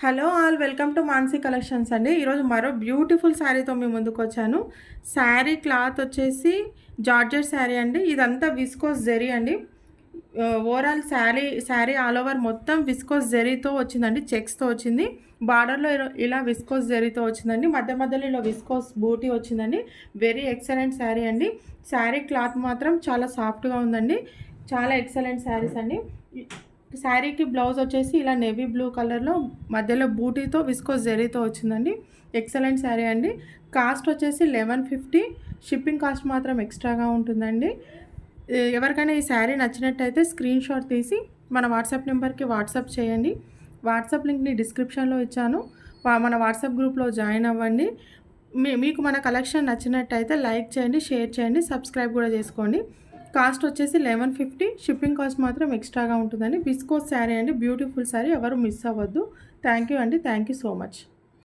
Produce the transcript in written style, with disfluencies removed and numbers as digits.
Hello all welcome to Mansi collections అండి. ఈరోజు మరో బ్యూటిఫుల్ శారీతో మీ ముందుకొచ్చాను. శారీ క్లాత్ వచ్చేసి జార్జెట్ శారీ అండి. ఇదంతా విస్కోస్ జెరీ అండి. ఓవరాల్ శారీ ఆల్ ఓవర్ మొత్తం విస్కోస్ జెరీతో వచ్చిందండి. చెక్స్‌తో వచ్చింది. బార్డర్‌లో ఇలా విస్కోస్ జెరీతో వచ్చిందండి. మధ్య మధ్యలో ఇలా విస్కోస్ బూటీ వచ్చిందండి. వెరీ ఎక్సలెంట్ శారీ అండి. శారీ క్లాత్ మాత్రం చాలా సాఫ్ట్‌గా ఉందండి. చాలా ఎక్సలెంట్ శారీస్ అండి. శారీకి బ్లౌజ్ వచ్చేసి ఇలా నేవీ బ్లూ కలర్‌లో మధ్యలో బూటీతో విస్కోస్ జెరీతో వచ్చిందండి. ఎక్సలెంట్ శారీ అండి. కాస్ట్ వచ్చేసి 1150. షిప్పింగ్ కాస్ట్ మాత్రం ఎక్స్ట్రాగా ఉంటుందండి. ఎవరికైనా ఈ శారీ నచ్చినట్టయితే స్క్రీన్ షాట్ తీసి మన వాట్సాప్ నెంబర్‌కి వాట్సాప్ చేయండి. వాట్సాప్ లింక్‌ని డిస్క్రిప్షన్‌లో ఇచ్చాను. మన వాట్సాప్ గ్రూప్‌లో జాయిన్ అవ్వండి. మీకు మన కలెక్షన్ నచ్చినట్టయితే లైక్ చేయండి, షేర్ చేయండి, సబ్స్క్రైబ్ కూడా చేసుకోండి. కాస్ట్ వచ్చేసి 1150. షిప్పింగ్ కాస్ట్ మాత్రం ఎక్స్ట్రాగా ఉంటుందండి. విస్కోస్ శారీ అండి. బ్యూటిఫుల్ శారీ. ఎవరు మిస్ అవ్వద్దు. థ్యాంక్ యూ అండి. Thank you so much.